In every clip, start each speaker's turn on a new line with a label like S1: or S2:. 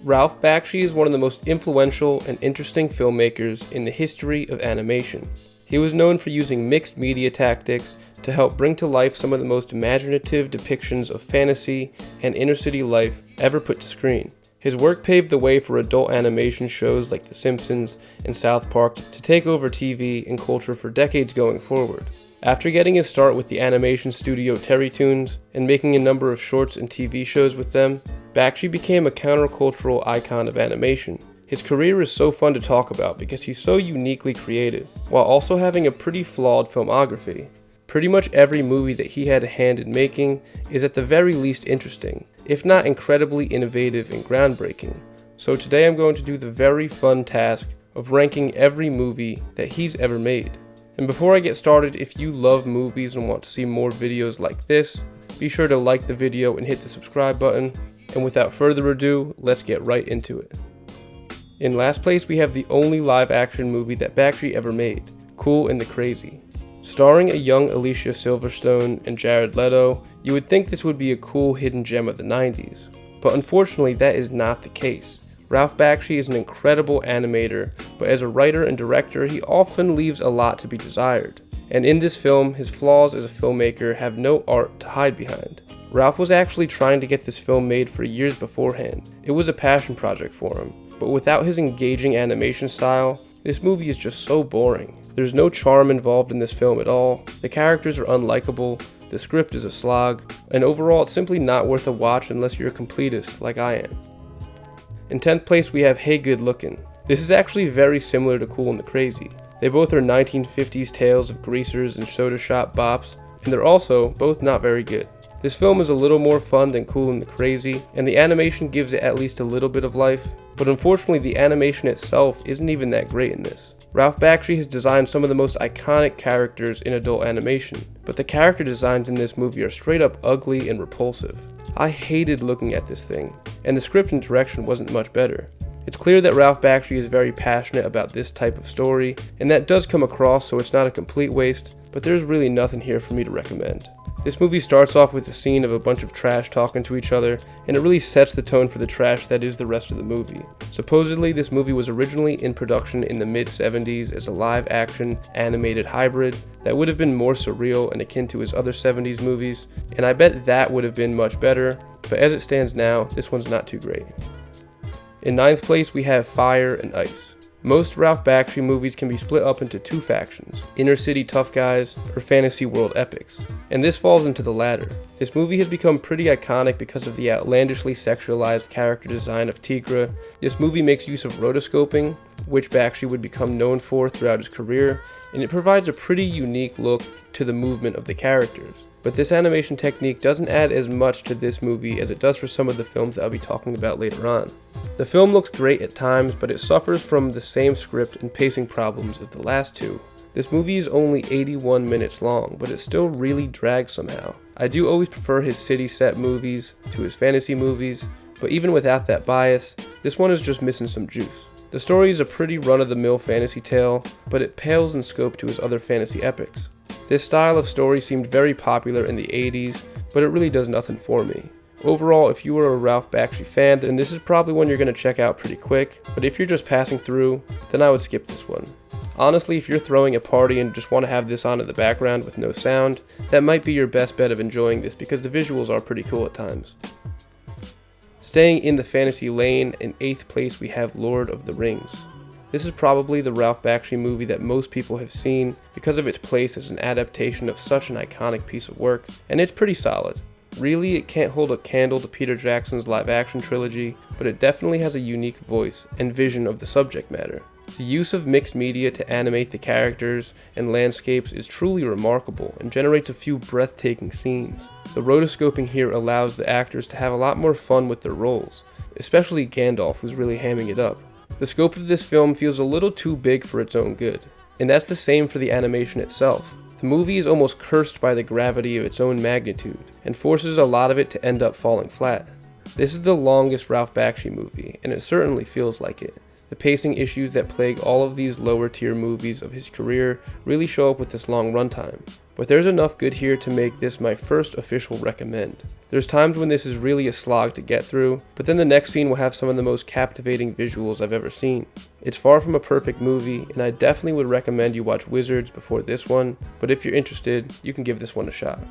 S1: Ralph Bakshi is one of the most influential and interesting filmmakers in the history of animation. He was known for using mixed media tactics to help bring to life some of the most imaginative depictions of fantasy and inner-city life ever put to screen. His work paved the way for adult animation shows like The Simpsons and South Park to take over TV and culture for decades going forward. After getting his start with the animation studio Terrytoons and making a number of shorts and TV shows with them, Bakshi became a countercultural icon of animation. His career is so fun to talk about because he's so uniquely creative, while also having a pretty flawed filmography. Pretty much every movie that he had a hand in making is at the very least interesting, if not incredibly innovative and groundbreaking. So today I'm going to do the very fun task of ranking every movie that he's ever made. And before I get started, if you love movies and want to see more videos like this, be sure to like the video and hit the subscribe button. And without further ado, let's get right into it. In last place, we have the only live-action movie that Bakshi ever made, Cool and the Crazy. Starring a young Alicia Silverstone and Jared Leto, you would think this would be a cool hidden gem of the 90s. But unfortunately, that is not the case. Ralph Bakshi is an incredible animator, but as a writer and director, he often leaves a lot to be desired. And in this film, his flaws as a filmmaker have no art to hide behind. Ralph was actually trying to get this film made for years beforehand. It was a passion project for him, but without his engaging animation style, this movie is just so boring. There's no charm involved in this film at all, the characters are unlikable, the script is a slog, and overall it's simply not worth a watch unless you're a completist like I am. In 10th place we have Hey Good Lookin'. This is actually very similar to Cool and the Crazy. They both are 1950s tales of greasers and soda shop bops, and they're also both not very good. This film is a little more fun than Cool and the Crazy, and the animation gives it at least a little bit of life, but unfortunately the animation itself isn't even that great in this. Ralph Bakshi has designed some of the most iconic characters in adult animation, but the character designs in this movie are straight up ugly and repulsive. I hated looking at this thing, and the script and direction wasn't much better. It's clear that Ralph Bakshi is very passionate about this type of story, and that does come across, so it's not a complete waste, but there's really nothing here for me to recommend. This movie starts off with a scene of a bunch of trash talking to each other, and it really sets the tone for the trash that is the rest of the movie. Supposedly, this movie was originally in production in the mid-70s as a live-action animated hybrid that would have been more surreal and akin to his other 70s movies, and I bet that would have been much better, but as it stands now, this one's not too great. In 9th place, we have Fire and Ice. Most Ralph Bakshi movies can be split up into two factions, inner city tough guys or fantasy world epics, and this falls into the latter. This movie has become pretty iconic because of the outlandishly sexualized character design of Tigra. This movie makes use of rotoscoping, which Bakshi would become known for throughout his career, and it provides a pretty unique look to the movement of the characters. But this animation technique doesn't add as much to this movie as it does for some of the films that I'll be talking about later on. The film looks great at times, but it suffers from the same script and pacing problems as the last two. This movie is only 81 minutes long, but it still really drags somehow. I do always prefer his city set movies to his fantasy movies, but even without that bias, this one is just missing some juice. The story is a pretty run-of-the-mill fantasy tale, but it pales in scope to his other fantasy epics. This style of story seemed very popular in the 80s, but it really does nothing for me. Overall, if you are a Ralph Bakshi fan, then this is probably one you're going to check out pretty quick, but if you're just passing through, then I would skip this one. Honestly, if you're throwing a party and just want to have this on in the background with no sound, that might be your best bet of enjoying this because the visuals are pretty cool at times. Staying in the fantasy lane, in 8th place we have Lord of the Rings. This is probably the Ralph Bakshi movie that most people have seen because of its place as an adaptation of such an iconic piece of work, and it's pretty solid. Really, it can't hold a candle to Peter Jackson's live-action trilogy, but it definitely has a unique voice and vision of the subject matter. The use of mixed media to animate the characters and landscapes is truly remarkable and generates a few breathtaking scenes. The rotoscoping here allows the actors to have a lot more fun with their roles, especially Gandalf, who's really hamming it up. The scope of this film feels a little too big for its own good, and that's the same for the animation itself. The movie is almost cursed by the gravity of its own magnitude, and forces a lot of it to end up falling flat. This is the longest Ralph Bakshi movie, and it certainly feels like it. The pacing issues that plague all of these lower tier movies of his career really show up with this long runtime. But there's enough good here to make this my first official recommend. There's times when this is really a slog to get through, but then the next scene will have some of the most captivating visuals I've ever seen. It's far from a perfect movie, and I definitely would recommend you watch Wizards before this one, but if you're interested, you can give this one a shot.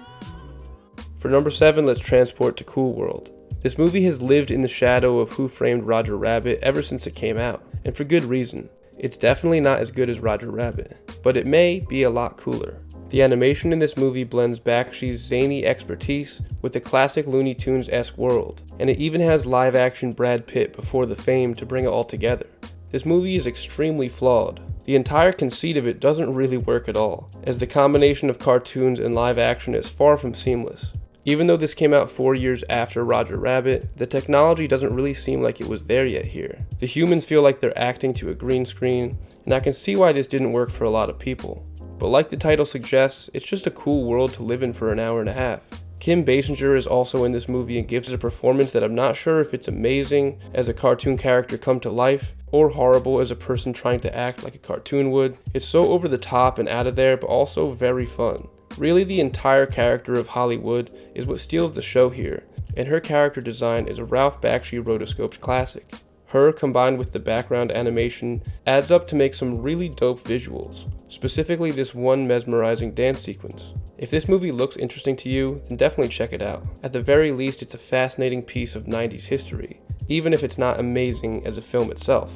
S1: For number 7, let's transport to Cool World. This movie has lived in the shadow of Who Framed Roger Rabbit ever since it came out, and for good reason. It's definitely not as good as Roger Rabbit, but it may be a lot cooler. The animation in this movie blends Bakshi's zany expertise with the classic Looney Tunes-esque world, and it even has live-action Brad Pitt before the fame to bring it all together. This movie is extremely flawed. The entire conceit of it doesn't really work at all, as the combination of cartoons and live action is far from seamless. Even though this came out 4 years after Roger Rabbit, the technology doesn't really seem like it was there yet here. The humans feel like they're acting to a green screen, and I can see why this didn't work for a lot of people. But like the title suggests, it's just a cool world to live in for an hour and a half. Kim Basinger is also in this movie and gives a performance that I'm not sure if it's amazing as a cartoon character come to life, or horrible as a person trying to act like a cartoon would. It's so over the top and out of there, but also very fun. Really, the entire character of Hollywood is what steals the show here, and her character design is a Ralph Bakshi rotoscoped classic. Her, combined with the background animation, adds up to make some really dope visuals, specifically this one mesmerizing dance sequence. If this movie looks interesting to you, then definitely check it out. At the very least, it's a fascinating piece of 90s history, even if it's not amazing as a film itself.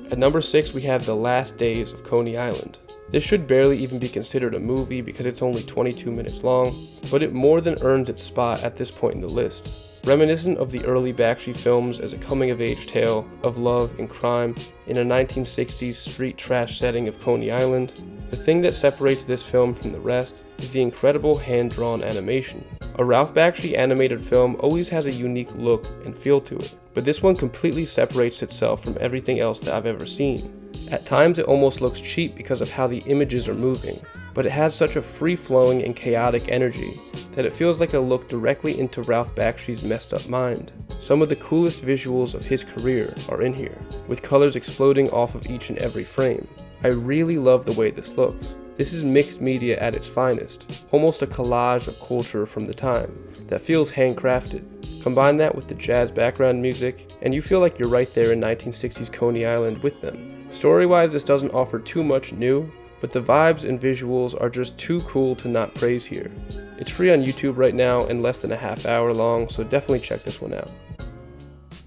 S1: At number 6, we have The Last Days of Coney Island. This should barely even be considered a movie because it's only 22 minutes long, but it more than earns its spot at this point in the list. Reminiscent of the early Bakshi films as a coming-of-age tale of love and crime in a 1960s street trash setting of Coney Island, the thing that separates this film from the rest is the incredible hand-drawn animation. A Ralph Bakshi animated film always has a unique look and feel to it, but this one completely separates itself from everything else that I've ever seen. At times it almost looks cheap because of how the images are moving, but it has such a free-flowing and chaotic energy that it feels like a look directly into Ralph Bakshi's messed up mind. Some of the coolest visuals of his career are in here, with colors exploding off of each and every frame. I really love the way this looks. This is mixed media at its finest, almost a collage of culture from the time that feels handcrafted. Combine that with the jazz background music, and you feel like you're right there in 1960s Coney Island with them. Story-wise, this doesn't offer too much new, but the vibes and visuals are just too cool to not praise here. It's free on YouTube right now and less than a half hour long, so definitely check this one out.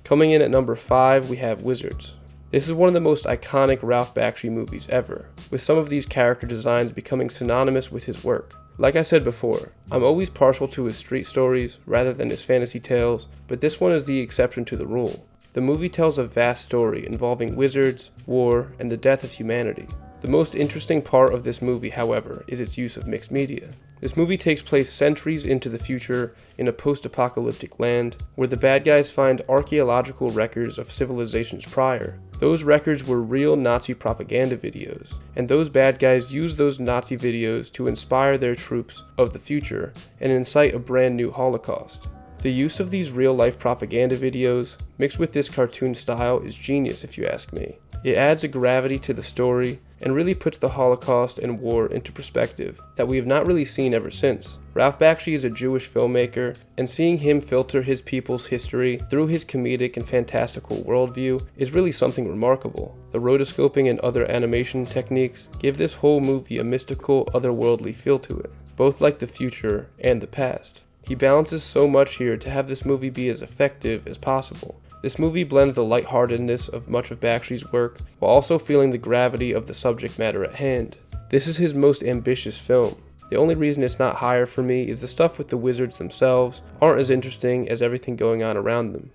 S1: Coming in at number 5, we have Wizards. This is one of the most iconic Ralph Bakshi movies ever, with some of these character designs becoming synonymous with his work. Like I said before, I'm always partial to his street stories rather than his fantasy tales, but this one is the exception to the rule. The movie tells a vast story involving wizards, war, and the death of humanity. The most interesting part of this movie, however, is its use of mixed media. This movie takes place centuries into the future in a post-apocalyptic land where the bad guys find archaeological records of civilizations prior. Those records were real Nazi propaganda videos, and those bad guys use those Nazi videos to inspire their troops of the future and incite a brand new Holocaust. The use of these real-life propaganda videos, mixed with this cartoon style, is genius if you ask me. It adds a gravity to the story and really puts the Holocaust and war into perspective that we have not really seen ever since. Ralph Bakshi is a Jewish filmmaker, and seeing him filter his people's history through his comedic and fantastical worldview is really something remarkable. The rotoscoping and other animation techniques give this whole movie a mystical, otherworldly feel to it, both like the future and the past. He balances so much here to have this movie be as effective as possible. This movie blends the lightheartedness of much of Bakshi's work while also feeling the gravity of the subject matter at hand. This is his most ambitious film. The only reason it's not higher for me is the stuff with the wizards themselves aren't as interesting as everything going on around them.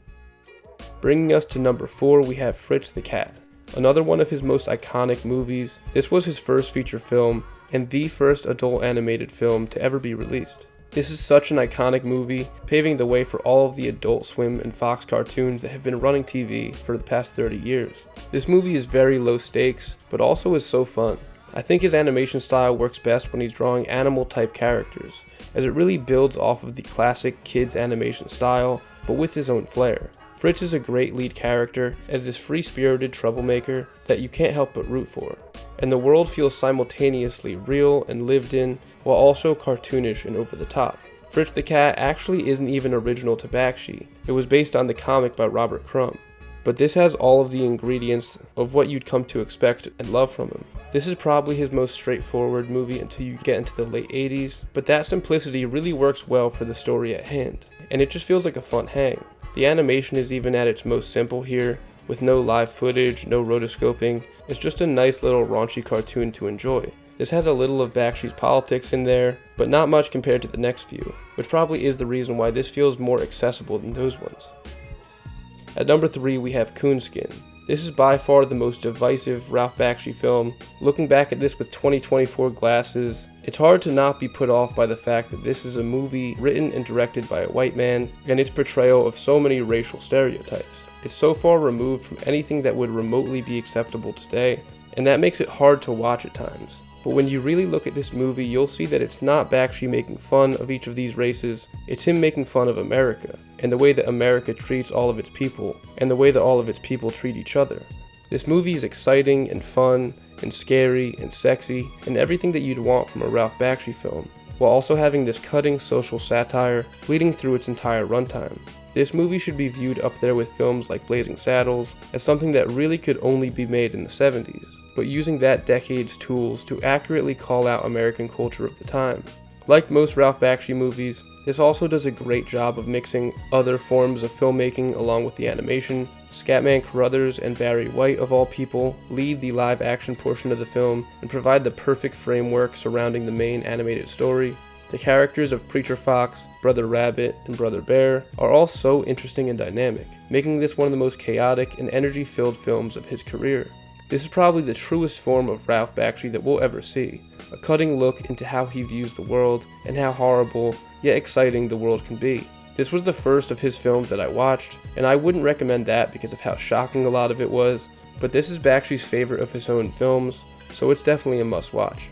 S1: Bringing us to number 4, we have Fritz the Cat. Another one of his most iconic movies. This was his first feature film and the first adult animated film to ever be released. This is such an iconic movie, paving the way for all of the Adult Swim and Fox cartoons that have been running TV for the past 30 years. This movie is very low stakes, but also is so fun. I think his animation style works best when he's drawing animal type characters, as it really builds off of the classic kids animation style, but with his own flair. Fritz is a great lead character as this free-spirited troublemaker that you can't help but root for, and the world feels simultaneously real and lived in, while also cartoonish and over the top. Fritz the Cat actually isn't even original to Bakshi. It was based on the comic by Robert Crumb. But this has all of the ingredients of what you'd come to expect and love from him. This is probably his most straightforward movie until you get into the late 80s, but that simplicity really works well for the story at hand, and it just feels like a fun hang. The animation is even at its most simple here, with no live footage, no rotoscoping. It's just a nice little raunchy cartoon to enjoy. This has a little of Bakshi's politics in there, but not much compared to the next few, which probably is the reason why this feels more accessible than those ones. At number 3, we have Coonskin. This is by far the most divisive Ralph Bakshi film. Looking back at this with 2024 glasses, it's hard to not be put off by the fact that this is a movie written and directed by a white man, and its portrayal of so many racial stereotypes. It's so far removed from anything that would remotely be acceptable today, and that makes it hard to watch at times. But when you really look at this movie, you'll see that it's not Bakshi making fun of each of these races, it's him making fun of America, and the way that America treats all of its people, and the way that all of its people treat each other. This movie is exciting and fun, and scary and sexy, and everything that you'd want from a Ralph Bakshi film, while also having this cutting social satire bleeding through its entire runtime. This movie should be viewed up there with films like Blazing Saddles as something that really could only be made in the 70s. But using that decade's tools to accurately call out American culture of the time. Like most Ralph Bakshi movies, this also does a great job of mixing other forms of filmmaking along with the animation. Scatman Crothers and Barry White, of all people, lead the live action portion of the film and provide the perfect framework surrounding the main animated story. The characters of Preacher Fox, Brother Rabbit, and Brother Bear are all so interesting and dynamic, making this one of the most chaotic and energy-filled films of his career. This is probably the truest form of Ralph Bakshi that we'll ever see, a cutting look into how he views the world and how horrible yet exciting the world can be. This was the first of his films that I watched, and I wouldn't recommend that because of how shocking a lot of it was, but this is Bakshi's favorite of his own films, so it's definitely a must-watch.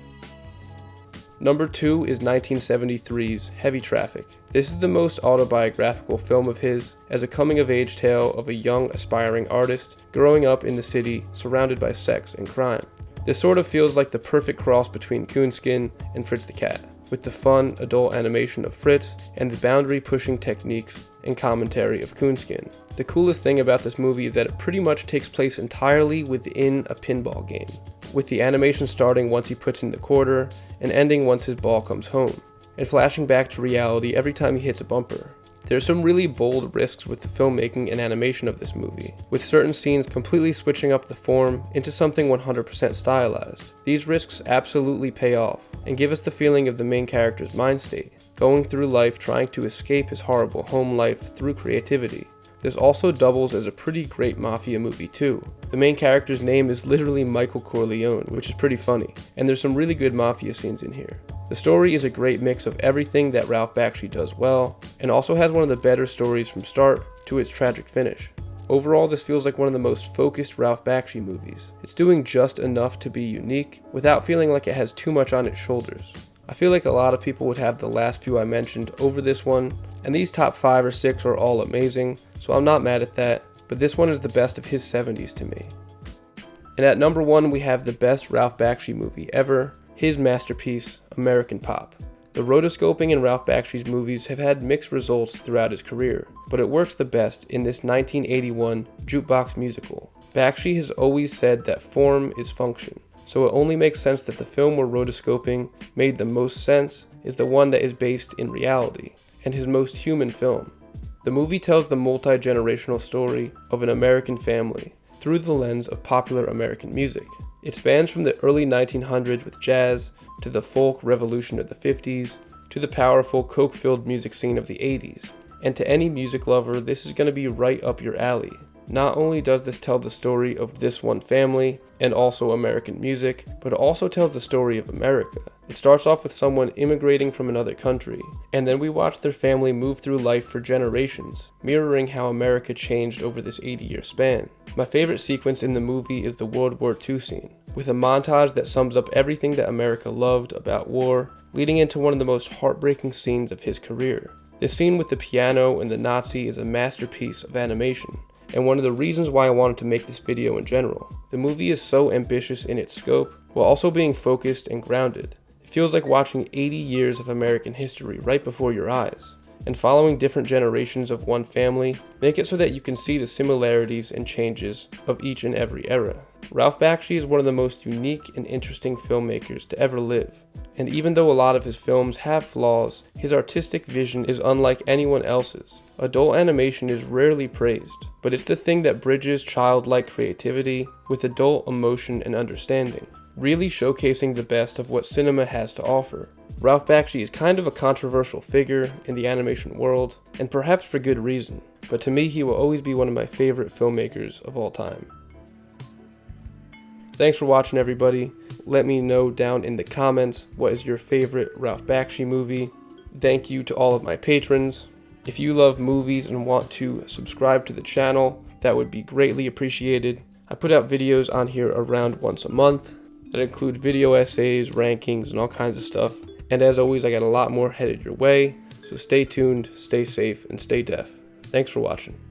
S1: Number 2 is 1973's Heavy Traffic. This is the most autobiographical film of his, as a coming-of-age tale of a young, aspiring artist growing up in the city surrounded by sex and crime. This sort of feels like the perfect cross between Coonskin and Fritz the Cat, with the fun, adult animation of Fritz and the boundary-pushing techniques and commentary of Coonskin. The coolest thing about this movie is that it pretty much takes place entirely within a pinball game, with the animation starting once he puts in the quarter and ending once his ball comes home, and flashing back to reality every time he hits a bumper. There's some really bold risks with the filmmaking and animation of this movie, with certain scenes completely switching up the form into something 100% stylized. These risks absolutely pay off, and give us the feeling of the main character's mind state, going through life trying to escape his horrible home life through creativity. This also doubles as a pretty great mafia movie too. The main character's name is literally Michael Corleone, which is pretty funny, and there's some really good mafia scenes in here. The story is a great mix of everything that Ralph Bakshi does well, and also has one of the better stories from start to its tragic finish. Overall, this feels like one of the most focused Ralph Bakshi movies. It's doing just enough to be unique, without feeling like it has too much on its shoulders. I feel like a lot of people would have the last few I mentioned over this one, and these top 5 or 6 are all amazing, so I'm not mad at that, but this one is the best of his 70s to me. And at number 1 we have the best Ralph Bakshi movie ever, his masterpiece, American Pop. The rotoscoping in Ralph Bakshi's movies have had mixed results throughout his career, but it works the best in this 1981 jukebox musical. Bakshi has always said that form is function, so it only makes sense that the film where rotoscoping made the most sense is the one that is based in reality, and his most human film. The movie tells the multi-generational story of an American family through the lens of popular American music. It spans from the early 1900s with jazz, to the folk revolution of the 50s, to the powerful coke-filled music scene of the 80s. And to any music lover, this is going to be right up your alley. Not only does this tell the story of this one family, and also American music, but it also tells the story of America. It starts off with someone immigrating from another country, and then we watch their family move through life for generations, mirroring how America changed over this 80-year span. My favorite sequence in the movie is the World War II scene, with a montage that sums up everything that America loved about war, leading into one of the most heartbreaking scenes of his career. The scene with the piano and the Nazi is a masterpiece of animation, and one of the reasons why I wanted to make this video in general. The movie is so ambitious in its scope, while also being focused and grounded. It feels like watching 80 years of American history right before your eyes, and following different generations of one family make it so that you can see the similarities and changes of each and every era. Ralph Bakshi is one of the most unique and interesting filmmakers to ever live, and even though a lot of his films have flaws, his artistic vision is unlike anyone else's. Adult animation is rarely praised, but it's the thing that bridges childlike creativity with adult emotion and understanding, really showcasing the best of what cinema has to offer. Ralph Bakshi is kind of a controversial figure in the animation world, and perhaps for good reason, but to me he will always be one of my favorite filmmakers of all time. Thanks for watching, everybody. Let me know down in the comments what is your favorite Ralph Bakshi movie. Thank you to all of my patrons. If you love movies and want to subscribe to the channel, that would be greatly appreciated. I put out videos on here around once a month that include video essays, rankings, and all kinds of stuff. And as always, I got a lot more headed your way, so stay tuned, stay safe, and stay deaf. Thanks for watching.